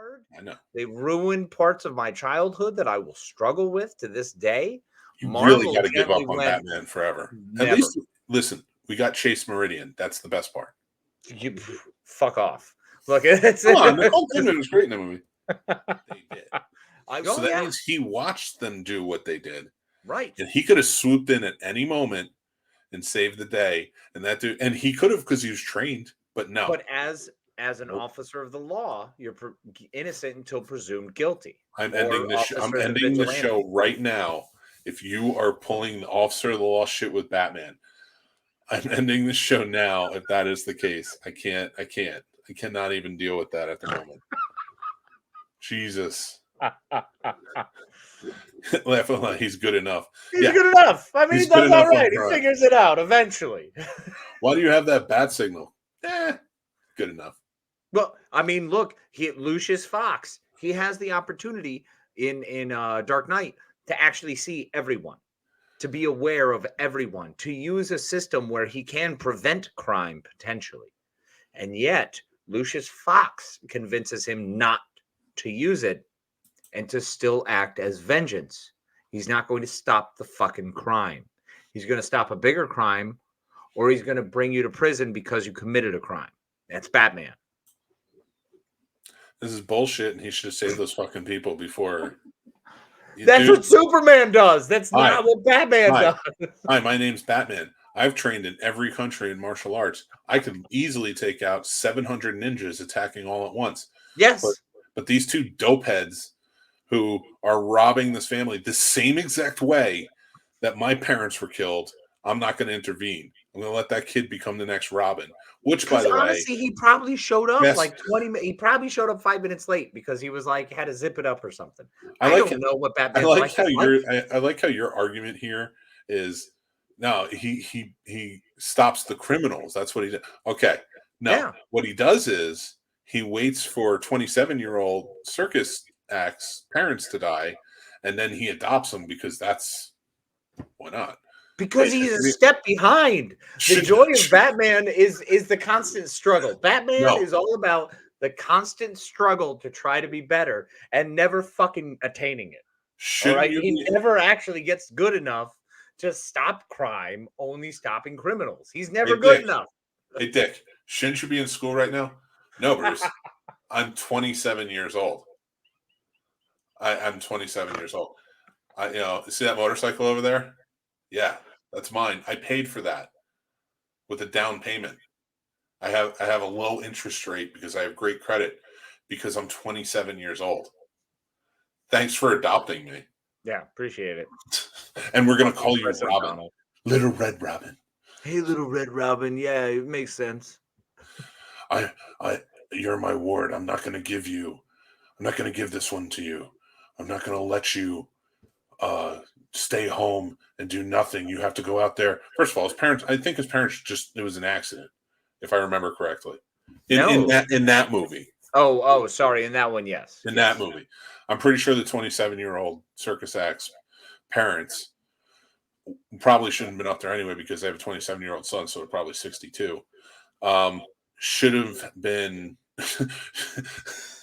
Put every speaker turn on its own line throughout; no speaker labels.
hard.
I know.
They ruined parts of my childhood that I will struggle with to this day.
You
Marvel
really got to give up
gently
on
went,
Batman Forever.
never.
At least, listen, we got Chase Meridian. That's the best part.
You fuck off. Look, it's
Come on, Nicole Kidman was great in the movie. They did. So that
yeah.
means he watched them do what they did.
Right.
And he could have swooped in at any moment and saved the day. And that dude, and he could have because he was trained, but no.
But as an officer of the law, you're innocent until presumed guilty.
I'm ending this. I'm ending the show right now. If you are pulling the officer of the law shit with Batman, I'm ending the show now. If that is the case, I cannot even deal with that at the moment. Jesus. He's good enough.
He's good enough. I mean, he does all right. He figures it out eventually.
Why do you have that bat signal? Good enough.
Well, I mean, look, Lucius Fox, he has the opportunity in Dark Knight to actually see everyone, to be aware of everyone, to use a system where he can prevent crime potentially. And yet, Lucius Fox convinces him not to use it and to still act as vengeance. He's not going to stop the fucking crime. He's going to stop a bigger crime, or he's going to bring you to prison because you committed a crime. That's Batman.
This is bullshit, and he should have saved those fucking people before.
That's what Superman does. That's not what Batman does.
Hi, my name's Batman. I've trained in every country in martial arts. I could easily take out 700 ninjas attacking all at once.
Yes.
But these two dopeheads who are robbing this family the same exact way that my parents were killed, I'm not going to intervene. I'm going to let that kid become the next Robin. Which, by the way,
honestly, he probably showed up like 20. He probably showed up 5 minutes late because he was like had to zip it up or something. I don't know what Batman.
I like how your argument here is. No, he stops the criminals. That's what he did. Okay, no, what he does is he waits for 27-year-old circus acts parents to die, and then he adopts them because that's why not.
Because he's a step behind. The joy of Batman is the constant struggle. Batman is all about the constant struggle to try to be better and never fucking attaining it. All right? He never actually gets good enough to stop crime, only stopping criminals. He's never good enough.
Hey, Dick, shouldn't you be in school right now? No, Bruce. I'm 27 years old. I'm 27 years old. See that motorcycle over there? Yeah, that's mine. I paid for that with a down payment. I have a low interest rate because I have great credit because I'm 27 years old. Thanks for adopting me.
Yeah, appreciate it.
And we're going to call you Robin. Little Red Robin.
Hey, Little Red Robin. Yeah, it makes sense.
You're my ward. I'm not going to give this one to you. I'm not going to let you stay home and do nothing. You have to go out there. First of all, I think his parents it was an accident, if I remember correctly. In that movie.
Oh, sorry. In that one, yes.
That movie. I'm pretty sure the 27-year-old circus act's parents probably shouldn't have been up there anyway because they have a 27-year-old son, so they're probably 62. Should have been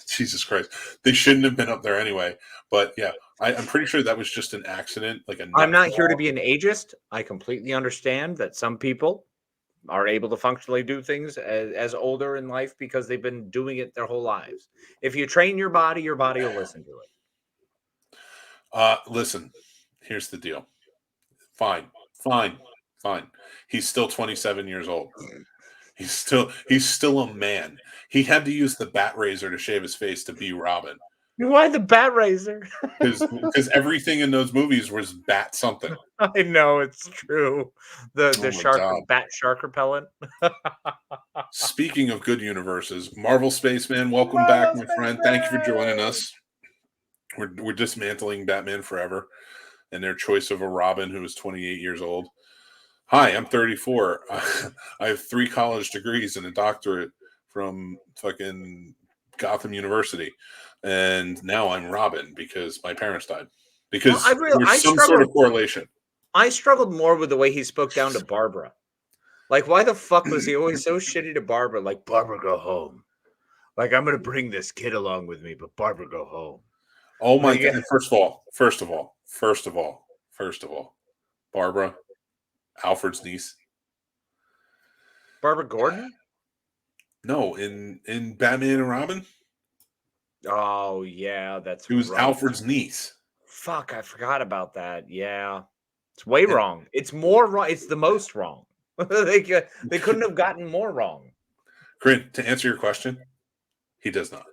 Jesus Christ. They shouldn't have been up there anyway. But yeah, I'm pretty sure that was just an accident.
I'm not here to be an ageist. I completely understand that some people are able to functionally do things as older in life because they've been doing it their whole lives. If you train your body will listen to
it. Listen, here's the deal. Fine. He's still 27 years old. He's still a man. He had to use the bat razor to shave his face to be Robin.
Why the bat razor?
Because everything in those movies was bat something.
I know, it's true. The bat shark repellent.
Speaking of good universes, Marvel Spaceman, welcome back, my friend. Thank you for joining us. We're dismantling Batman Forever and their choice of a Robin who is 28 years old. Hi, I'm 34. I have 3 college degrees and a doctorate from fucking Gotham University. And now I'm Robin because my parents died. Because there's some sort of correlation.
I struggled more with the way he spoke down to Barbara. Like, why the fuck was he always so shitty to Barbara? Like, Barbara, go home. Like, I'm gonna bring this kid along with me, but Barbara go home.
Oh my
Like,
god! First of all, Barbara, Alfred's niece.
Barbara Gordon?
No, in Batman and Robin,
Oh yeah, that's
it was
right.
Alfred's niece.
Fuck, I forgot about that. Yeah. It's way
And
wrong. It's more wrong. It's the most wrong. They couldn't have gotten more wrong.
Corinne, to answer your question, he does not.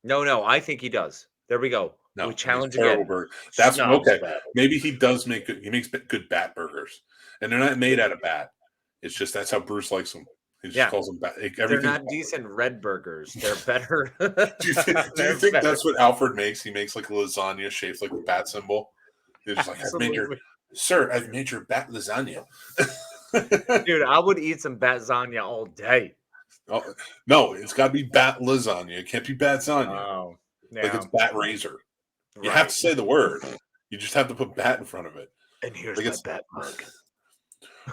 No, I think he does. There we go. We
No, he makes
challenge
terrible
again.
burgers. That's
Snobs
okay.
battle.
Maybe he does make good. He makes good bat burgers, and they're not made out of bat. It's just that's how Bruce likes them. He just
Yeah.
calls them bat.
They're
Everything's
not decent red burgers. They're better.
do you
They're
think
better.
that's what Alfred makes? He makes like a lasagna shaped like a bat symbol. He's just like,
Absolutely.
I've made your bat lasagna.
Dude, I would eat some batzania all day.
Oh, no, it's got to be bat lasagna. It can't be batzania.
Oh,
Like
yeah.
it's bat razor. You
Right.
have to say the word. You just have to put bat in front of it.
And here's
Like
my
it's-
bat mug.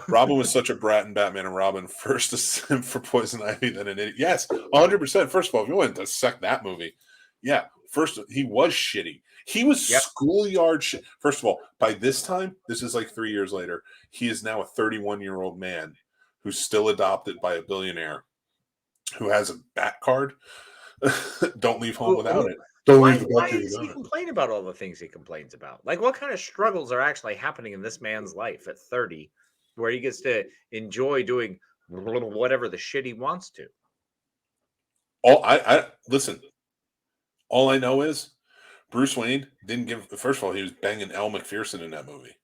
Robin was such a brat in Batman and Robin. First a simp for Poison Ivy, then an idiot. Yes, 100%. First of all, if you want to dissect that movie, yeah, first he was shitty. He was
Yep.
schoolyard shit. First of all, by this time, this is like 3 years later, he is now a 31-year-old man who's still adopted by a billionaire who has a bat card. Don't leave home without it. Don't
Why,
leave the
why
country
does he
without it.
complain about all the things he complains about? Like, what kind of struggles are actually happening in this man's life at 30 where he gets to enjoy doing whatever the shit he wants to?
I listen. All I know is Bruce Wayne didn't give. First of all, he was banging Elle McPherson in that movie.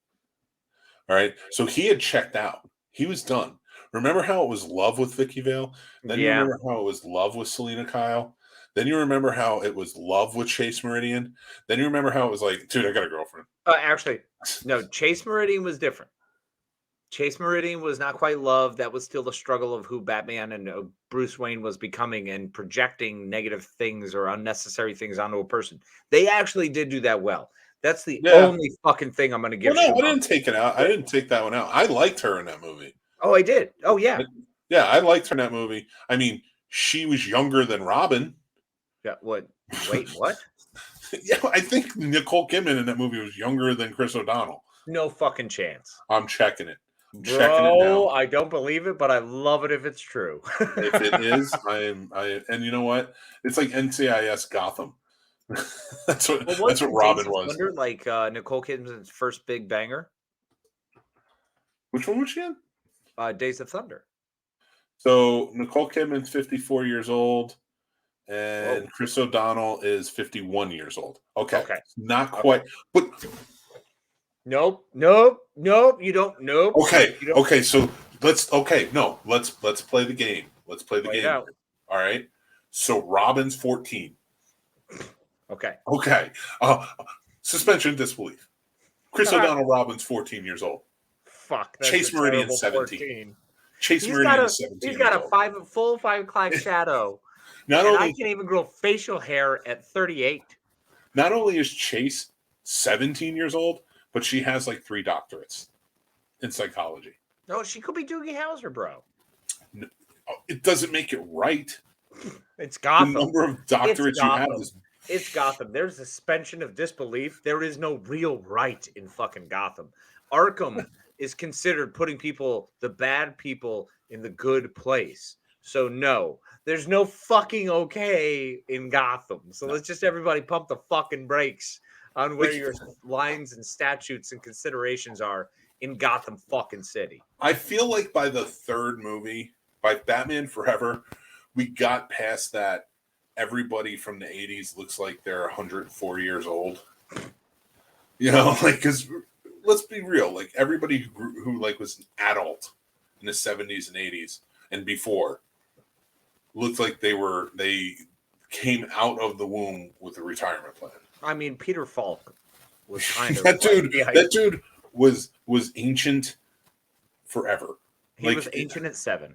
All right, so he had checked out. He was done. Remember how it was love with Vicky Vale? Then you
Yeah.
remember how it was love with Selena Kyle. Then you remember how it was love with Chase Meridian. Then you remember how it was like, dude, I got a girlfriend.
Actually, no, Chase Meridian was different. Chase Meridian was not quite love. That was still the struggle of who Batman and Bruce Wayne was becoming and projecting negative things or unnecessary things onto a person. They actually did do that well. That's the only fucking thing I'm going to give.
Well, no, I didn't take it out. I didn't take that one out. I liked her in that movie.
Oh, I did. Oh, yeah.
Yeah, I liked her in that movie. I mean, she was younger than Robin.
Yeah. What? Wait, what?
Yeah, I think Nicole Kidman in that movie was younger than Chris O'Donnell.
No fucking chance.
I'm checking it.
Bro, I don't believe it, but I love it if it's true.
If it is, and you know what? It's like NCIS Gotham. that's what Robin was.
Thunder, like Nicole Kidman's first big banger.
Which one was she in?
Days of Thunder.
So Nicole Kidman's 54 years old, and Chris O'Donnell is 51 years old. Okay. Not quite, but
Nope. You don't. Nope.
Okay. So let's play the game. Let's play the game.
Out.
All right. So Robin's 14.
Okay.
Suspension of disbelief. Chris O'Donnell Robin's 14 years old.
Fuck.
Chase Meridian's 17.
14.
Chase Meridian's 17.
He's got a full 5 o'clock shadow. I can't even grow facial hair at 38.
Not only is Chase 17 years old, but she has like 3 doctorates in psychology.
No, she could be Doogie Howser, bro.
No, it doesn't make it right.
It's Gotham.
The number of doctorates you have is...
It's Gotham. There's suspension of disbelief. There is no real right in fucking Gotham. Arkham is considered putting the bad people in the good place. So no, there's no fucking okay in Gotham. So let's just everybody pump the fucking brakes on where your lines and statutes and considerations are in Gotham fucking City.
I feel like by the third movie, by Batman Forever, we got past that everybody from the 80s looks like they're 104 years old. You know, like, because let's be real, like everybody who like was an adult in the 70s and 80s and before looked like they came out of the womb with a retirement plan.
I mean, Peter Falk was kind of
that dude was ancient forever.
He was ancient at 7.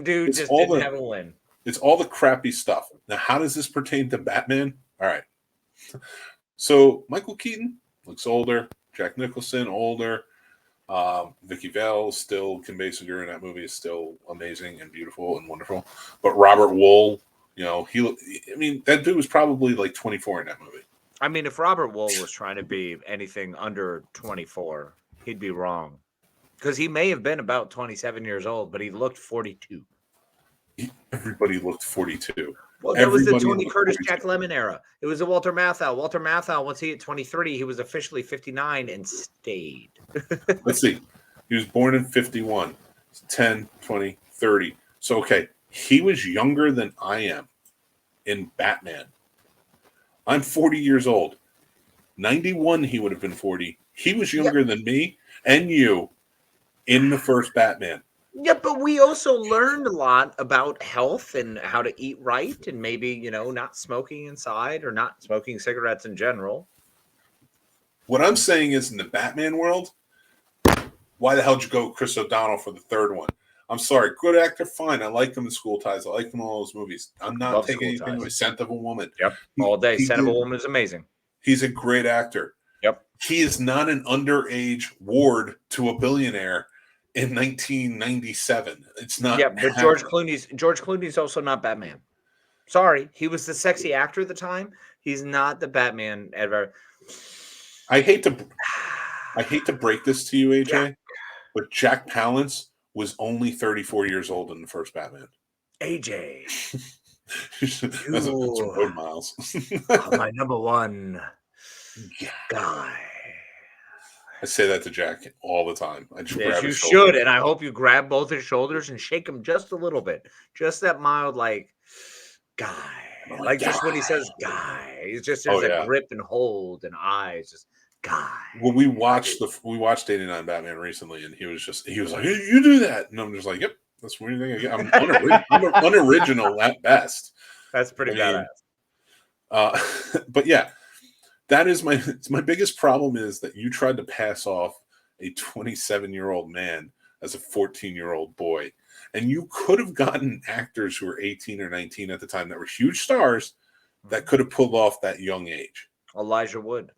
Dude just didn't have a win.
It's all the crappy stuff. Now, how does this pertain to Batman? All right. So Michael Keaton looks older. Jack Nicholson older. Vicky Vale still, Kim Basinger in that movie is still amazing and beautiful and wonderful. But Robert Wuhl, I mean, that dude was probably like 24 in that movie.
I mean, if Robert Wool was trying to be anything under 24, he'd be wrong. Because he may have been about 27 years old, but he looked 42.
Everybody looked 42.
Well, that was the Tony Curtis, Jack Lemmon era. It was a Walter Matthau. Walter Matthau, once he hit 23, he was officially 59 and stayed.
Let's see. He was born in 51. 10, 20, 30. So, okay, he was younger than I am in Batman. I'm 40 years old. 91, he would have been 40. He was younger than me and you in the first Batman.
Yeah, but we also learned a lot about health and how to eat right and maybe, not smoking inside or not smoking cigarettes in general.
What I'm saying is in the Batman world, why the hell did you go Chris O'Donnell for the third one? I'm sorry. Good actor, fine. I like him in School Ties. I like him in all those movies. I'm not taking anything away. Scent of a Woman.
Yep. All day. Scent of a Woman is amazing.
He's a great actor.
Yep.
He is not an underage ward to a billionaire in 1997. It's not.
Yeah, but George Clooney's also not Batman. Sorry, he was the sexy actor at the time. He's not the Batman ever.
I hate to break this to you, AJ, but Jack Palance was only 34 years old in the first Batman.
AJ,
that's some road miles.
My number one guy.
I say that to Jack all the time. I just
grab his shoulder. And I hope you grab both his shoulders and shake him just a little bit. Just that mild, like, guy. Just when he says guy. He's just there's a grip and hold and eyes. Just guy.
Well, we watched 89 Batman recently, and he was like, hey, you do that. And I'm just like, yep, that's what you think. I'm unoriginal at best.
That's pretty badass.
But yeah. That is my biggest problem is that you tried to pass off a 27-year-old man as a 14-year-old boy. And you could have gotten actors who were 18 or 19 at the time that were huge stars that could have pulled off that young age.
Elijah Wood.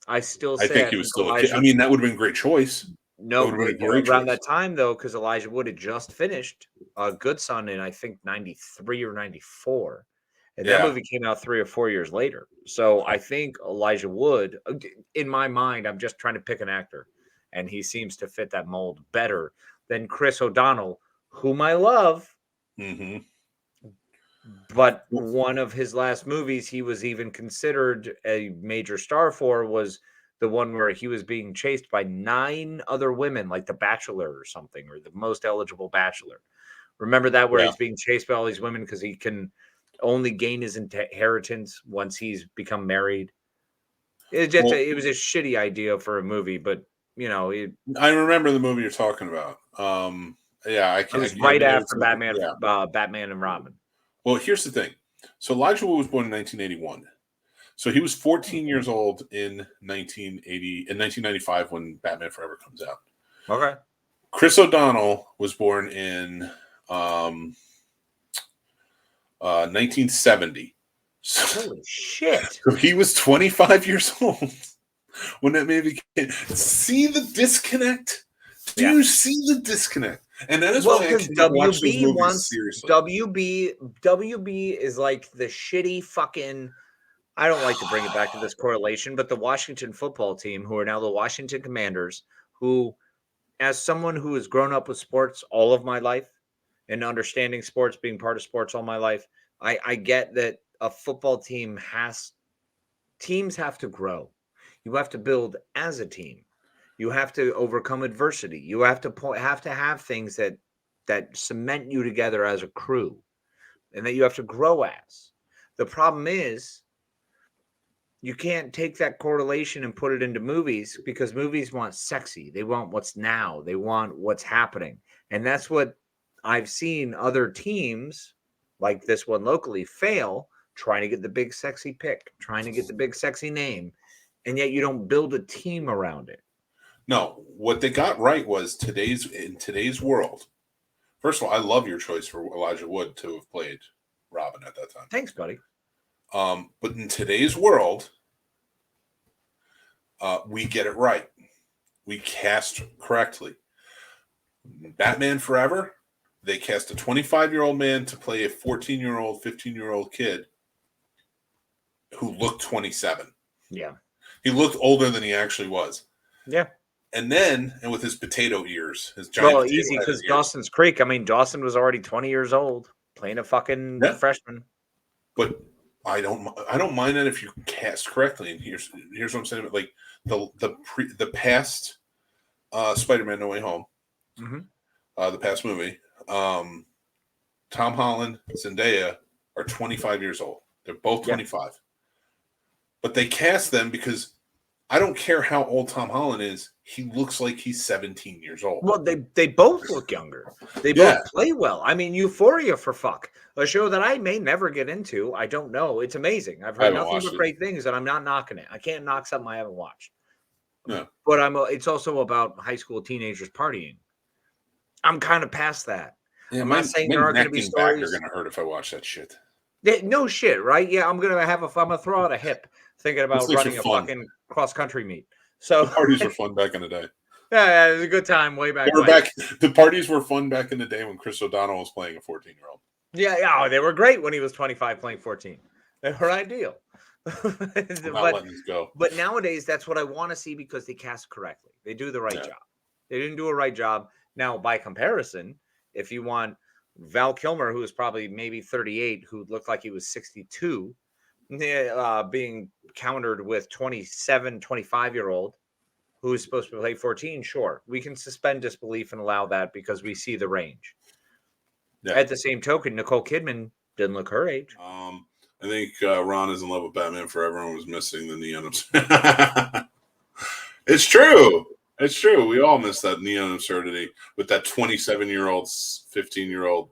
I
think he was still a kid. I mean, that would have been a great choice.
No, around that time, though, because Elijah Wood had just finished Good Son in, I think, 93 or 94. And that movie came out 3 or 4 years later. So I think Elijah Wood, in my mind, I'm just trying to pick an actor. And he seems to fit that mold better than Chris O'Donnell, whom I love.
Mm-hmm.
But one of his last movies he was even considered a major star for was the one where he was being chased by 9 other women, like The Bachelor or something, or The Most Eligible Bachelor. Remember that, where he's being chased by all these women because he can only gain his inheritance once he's become married. It was a shitty idea for a movie, but
I remember the movie you're talking about.
It was right after Batman, Batman and Robin.
Well, here's the thing. So Elijah Wood was born in 1981. So he was 14 years old in 1995 when Batman Forever comes out.
Okay.
Chris O'Donnell was born in 1970.
Holy shit.
So he was 25 years old when that movie came. See the disconnect? Do you see the disconnect? And that is why I can't watch those movies seriously.
WB is like the shitty fucking, I don't like to bring it back to this correlation, but the Washington football team, who are now the Washington Commanders, who, as someone who has grown up with sports all of my life and understanding sports, being part of sports all my life, I get that a football teams have to grow. You have to build as a team. You have to overcome adversity. You have to have things that cement you together as a crew, and that you have to grow as. The problem is, you can't take that correlation and put it into movies, because movies want sexy. They want what's now. They want what's happening. And that's what I've seen other teams, like this one locally, fail, trying to get the big sexy pick, trying to get the big sexy name, and yet you don't build a team around it.
No, what they got right was in today's world. First of all, I love your choice for Elijah Wood to have played Robin at that time.
Thanks, buddy.
But in today's world, we get it right. We cast correctly. Batman Forever, they cast a 25-year-old man to play a 14-year-old, 15-year-old kid who looked 27.
Yeah.
He looked older than he actually was.
Yeah.
And with his potato ears, his giant
Well,
potato
easy
head
because
ears.
Dawson's Creek. I mean, Dawson was already 20 years old playing a fucking freshman.
But I don't mind that if you cast correctly. And here's what I'm saying about like the past Spider-Man No Way Home, the past movie. Tom Holland, Zendaya are 25 years old. They're both 25. But they cast them because I don't care how old Tom Holland is. He looks like he's 17 years old.
Well, they both look younger. They both play well. I mean, Euphoria, for fuck. A show that I may never get into. I don't know. It's amazing. I've heard nothing but great things, and I'm not knocking it. I can't knock something I haven't watched.
No.
But it's also about high school teenagers partying. I'm kind of past that.
Yeah,
I'm not saying there aren't going to be stories.
They're going to hurt if I watch that shit.
No shit, right? Yeah, I'm gonna throw out a hip thinking about running a fucking cross country meet. So
the parties were fun back in the day.
Yeah, it was a good time way back.
The parties were fun back in the day when Chris O'Donnell was playing a 14-year-old.
Yeah, they were great when he was 25 playing 14. They were ideal. But nowadays, that's what I want to see because they cast correctly. They do the right job. They didn't do a right job. Now, by comparison, if you want Val Kilmer, who was probably maybe 38, who looked like he was 62, being countered with 27, 25-year-old who is supposed to play 14, sure. We can suspend disbelief and allow that because we see the range. Yeah. At the same token, Nicole Kidman didn't look her age.
I think Ron is in love with Batman Forever and was missing the neon. It's true. It's true. We all miss that neon absurdity with that 27-year-old, 15-year-old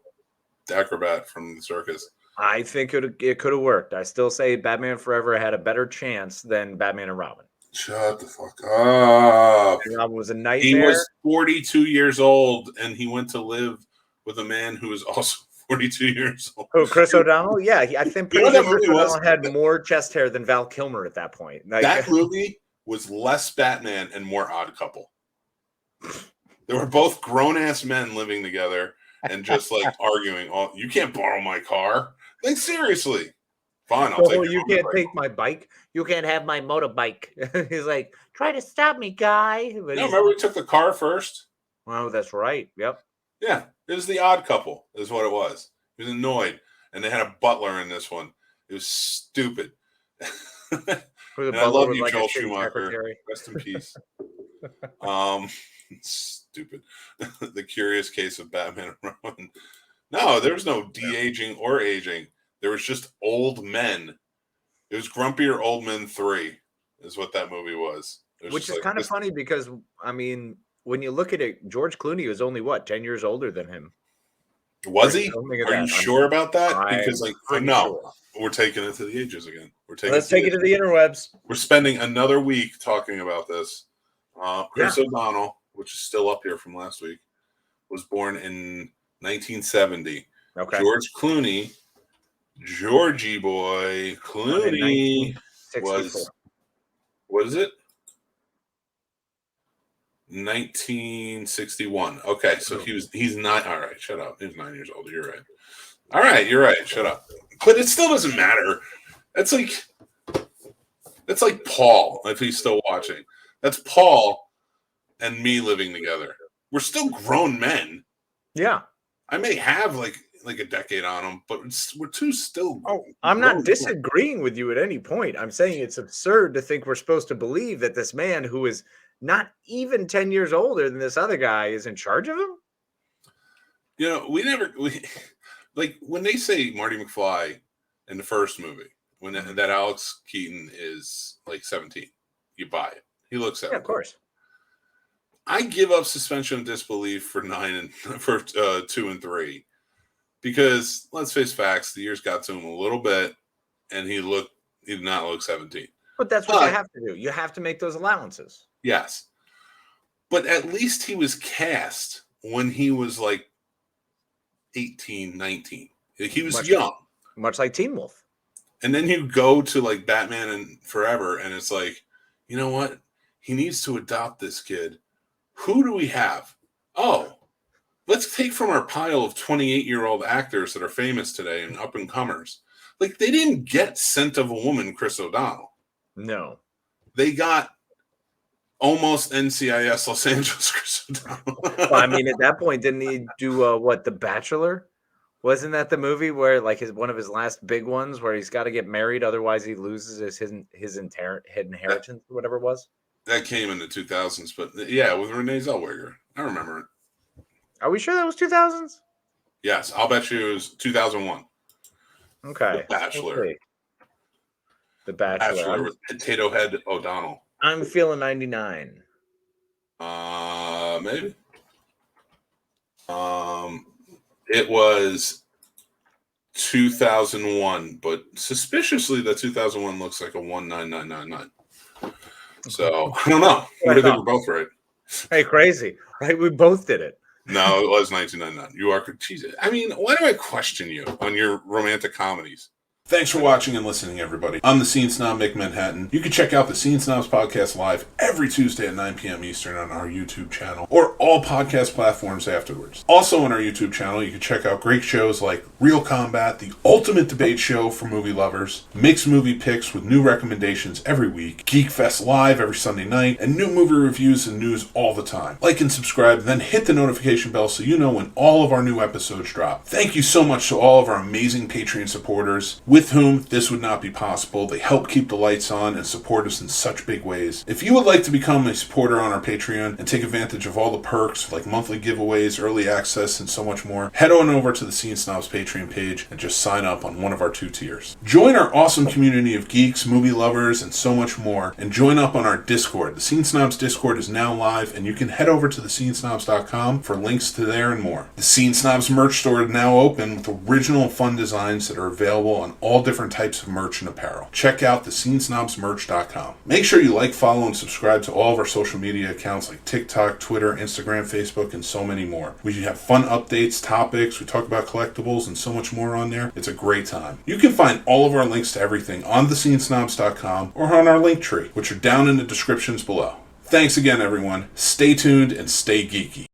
acrobat from the circus.
I think it could have worked. I still say Batman Forever had a better chance than Batman and Robin.
Shut the fuck up.
Robin was a nightmare.
He was 42 years old, and he went to live with a man who was also 42 years old.
Oh, Chris O'Donnell? Yeah, I think Chris O'Donnell had more chest hair than Val Kilmer at that point.
Like, that movie was less Batman and more Odd Couple. They were both grown-ass men living together and just, like, arguing. Oh, you can't borrow my car. Like, seriously. Fine, I'll take
you can't take my bike. You can't have my motorbike. He's like, try to stop me, guy. But
no, remember we took the car first?
Oh, that's right. Yep.
Yeah, it was the Odd Couple is what it was. He was annoyed. And they had a butler in this one. It was stupid. I love you, Joel Schumacher. Rest in peace. Stupid. The Curious Case of Batman and Robin. No, there was no de-aging or aging. There was just old men. It was Grumpier Old Men 3 is what that movie was.
Which is kind of funny because, I mean, when you look at it, George Clooney was only, 10 years older than him.
Was he? Are you sure about that? Because, no, we're taking it to the ages again.
Let's take it to the interwebs.
We're spending another week talking about this. Chris O'Donnell, which is still up here from last week, was born in 1970.
Okay.
George Clooney, Georgie boy Clooney was, what is it? 1961. Okay, so he's not, all right, shut up. He was 9 years old. You're right. All right, you're right. Shut up. But it still doesn't matter. That's like Paul, if he's still watching. That's Paul and me living together. We're still grown men.
Yeah.
I may have like a decade on them, but we're two still.
Oh, I'm not disagreeing with you at any point. I'm saying it's absurd to think we're supposed to believe that this man who is not even 10 years older than this other guy is in charge of him.
You know, we like when they say Marty McFly in the first movie, when that Alex Keaton is like 17, you buy it. He looks 17.
Yeah, of course.
I give up suspension of disbelief for 2 and 3 because let's face facts, the years got to him a little bit, and he did not look 17.
But that's what you have to do. You have to make those allowances.
Yes, but at least he was cast when he was like 18, 19. He was young,
much like Teen Wolf.
And then you go to like Batman and Forever, and it's like, you know what? He needs to adopt this kid. Who do we have? Oh, let's take from our pile of 28-year-old actors that are famous today and up-and-comers. Like, they didn't get Scent of a Woman Chris O'Donnell.
No.
They got almost NCIS Los Angeles Chris O'Donnell.
Well, I mean, at that point, didn't he do what, The Bachelor? Wasn't that the movie where, like, one of his last big ones, where he's got to get married, otherwise he loses his inheritance or whatever it was?
That came in the 2000s, but yeah, with Renee Zellweger. I remember it.
Are we sure that was 2000s?
Yes, I'll bet you it was 2001.
Okay.
The Bachelor.
The Bachelor.
With Potato Head O'Donnell.
I'm feeling 99.
Maybe. It was 2001, but suspiciously, that 2001 looks like a 19999. So I don't know. I think we're both right.
Hey, crazy! Right? We both did it.
No, it was 1999. You are. Jesus. I mean, why do I question you on your romantic comedies? Thanks for watching and listening, everybody. I'm the Scene Snob, Mick Manhattan. You can check out the Scene Snobs podcast live every Tuesday at 9 p.m. Eastern on our YouTube channel, or all podcast platforms afterwards. Also on our YouTube channel, you can check out great shows like Real Combat, the ultimate debate show for movie lovers, mixed movie picks with new recommendations every week, Geek Fest live every Sunday night, and new movie reviews and news all the time. Like and subscribe, then hit the notification bell so you know when all of our new episodes drop. Thank you so much to all of our amazing Patreon supporters, with whom this would not be possible. They help keep the lights on and support us in such big ways. If you would like to become a supporter on our Patreon and take advantage of all the perks like monthly giveaways, early access, and so much more, head on over to the Scene Snobs Patreon page and just sign up on one of our 2 tiers. Join our awesome community of geeks, movie lovers, and so much more, and join up on our Discord. The Scene Snobs Discord is now live, and you can head over to thescenesnobs.com for links to there and more. The Scene Snobs merch store is now open with original fun designs that are available on all different types of merch and apparel. Check out thescenesnobsmerch.com. Make sure you like, follow, and subscribe to all of our social media accounts like TikTok, Twitter, Instagram, Facebook, and so many more. We have fun updates, topics, we talk about collectibles, and so much more on there. It's a great time. You can find all of our links to everything on thescenesnobs.com or on our link tree, which are down in the descriptions below. Thanks again, everyone. Stay tuned and stay geeky.